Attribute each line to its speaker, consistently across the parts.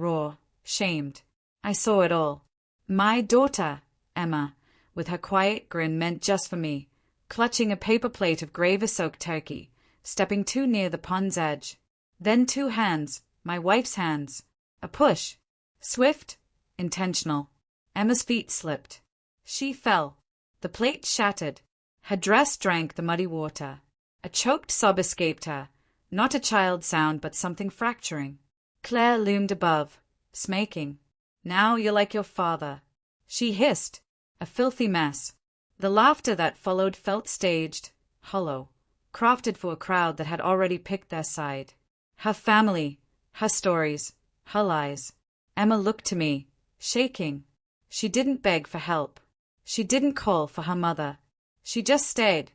Speaker 1: raw, shamed. I saw it all. My daughter, Emma, with her quiet grin meant just for me, clutching a paper plate of gravy-soaked turkey, stepping too near the pond's edge. Then 2 hands, my wife's hands. A push. Swift, intentional. Emma's feet slipped. She fell. The plate shattered. Her dress drank the muddy water. A choked sob escaped her, not a child sound but something fracturing. Claire loomed above, smaking. Now you're like your father, she hissed, a filthy mess. The laughter that followed felt staged, hollow, crafted for a crowd that had already picked their side. Her family, her stories, her lies. Emma looked to me, shaking. She didn't beg for help. She didn't call for her mother. She just stayed.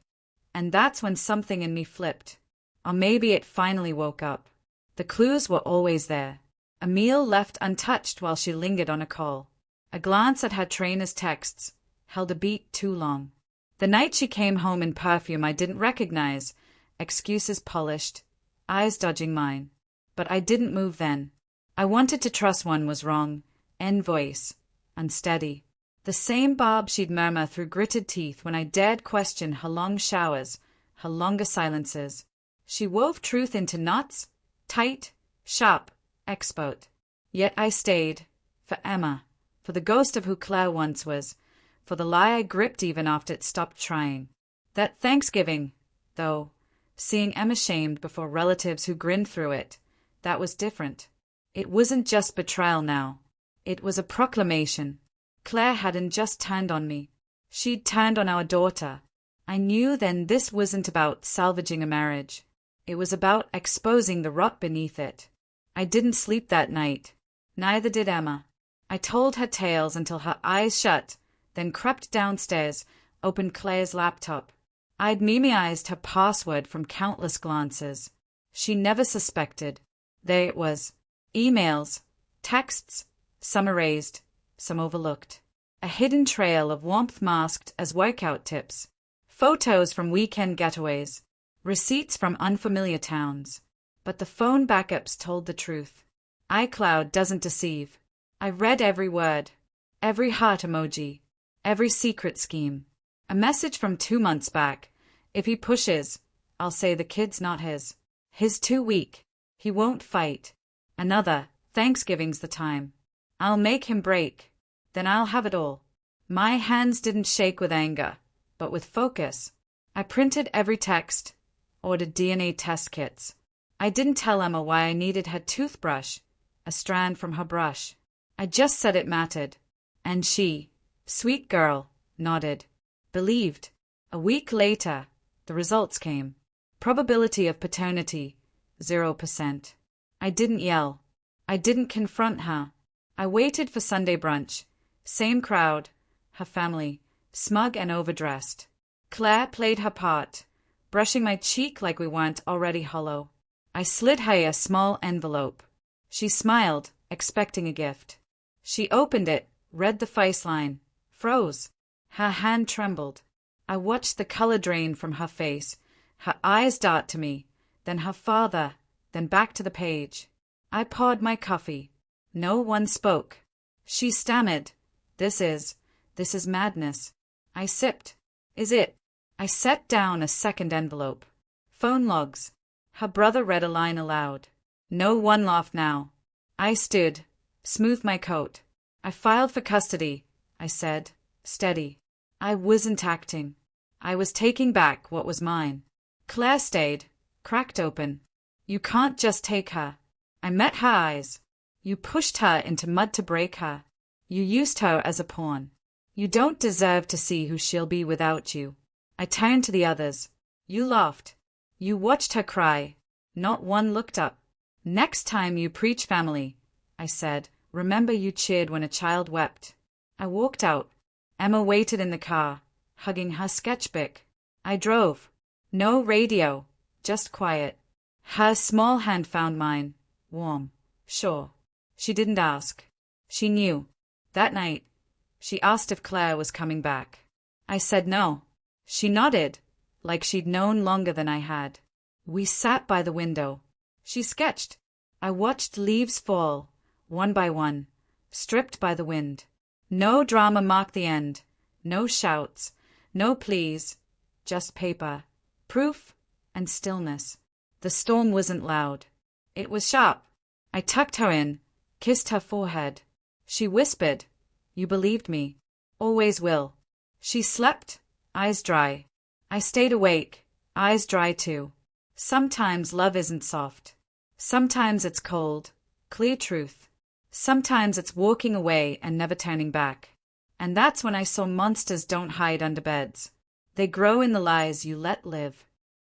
Speaker 1: And that's when something in me flipped. Or maybe it finally woke up. The clues were always there. A meal left untouched while she lingered on a call. A glance at her trainer's texts held a beat too long. The night she came home in perfume I didn't recognize, excuses polished, eyes dodging mine. But I didn't move then. I wanted to trust one was wrong, end voice, unsteady. The same barb she'd murmur through gritted teeth when I dared question her long showers, her longer silences. She wove truth into knots, tight, sharp, expert. Yet I stayed, for Emma, for the ghost of who Claire once was, for the lie I gripped even after it stopped trying. That Thanksgiving, though, seeing Emma shamed before relatives who grinned through it, that was different. It wasn't just betrayal now. It was a proclamation. Claire hadn't just turned on me. She'd turned on our daughter. I knew then this wasn't about salvaging a marriage. It was about exposing the rot beneath it. I didn't sleep that night. Neither did Emma. I told her tales until her eyes shut, then crept downstairs, opened Claire's laptop. I'd memeized her password from countless glances. She never suspected. There it was. Emails, texts, some erased, some overlooked. A hidden trail of warmth masked as workout tips. Photos from weekend getaways. Receipts from unfamiliar towns. But the phone backups told the truth. iCloud doesn't deceive. I read every word, every heart emoji, every secret scheme. A message from 2 months back. If he pushes, I'll say the kid's not his. He's too weak. He won't fight. Another, Thanksgiving's the time. I'll make him break. Then I'll have it all. My hands didn't shake with anger, but with focus. I printed every text, ordered DNA test kits. I didn't tell Emma why I needed her toothbrush, a strand from her brush. I just said it mattered. And she, sweet girl, nodded. Believed. A week later, the results came. Probability of paternity, 0%. I didn't yell. I didn't confront her. I waited for Sunday brunch. Same crowd, her family, smug and overdressed. Claire played her part, brushing my cheek like we weren't already hollow. I slid her a small envelope. She smiled, expecting a gift. She opened it, read the face line, froze. Her hand trembled. I watched the color drain from her face, her eyes dart to me, then her father, then back to the page. I poured my coffee. No one spoke. She stammered. This is madness. I sipped. Is it? I set down a second envelope. Phone logs. Her brother read a line aloud. No one laughed now. I stood, smoothed my coat. I filed for custody, I said, steady. I wasn't acting. I was taking back what was mine. Claire stayed, cracked open. You can't just take her. I met her eyes. You pushed her into mud to break her. You used her as a pawn. You don't deserve to see who she'll be without you. I turned to the others. You laughed. You watched her cry. Not one looked up. Next time you preach family, I said, remember you cheered when a child wept. I walked out. Emma waited in the car, hugging her sketchbook. I drove. No radio, just quiet. Her small hand found mine, warm, sure. She didn't ask. She knew. That night, she asked if Claire was coming back. I said no. She nodded, like she'd known longer than I had. We sat by the window. She sketched. I watched leaves fall, one by one, stripped by the wind. No drama marked the end, no shouts, no pleas, just paper, proof, and stillness. The storm wasn't loud. It was sharp. I tucked her in, kissed her forehead. She whispered, "You believed me. Always will." She slept, eyes dry. I stayed awake, eyes dry too. Sometimes love isn't soft. Sometimes it's cold, clear truth. Sometimes it's walking away and never turning back. And that's when I saw monsters don't hide under beds. They grow in the lies you let live.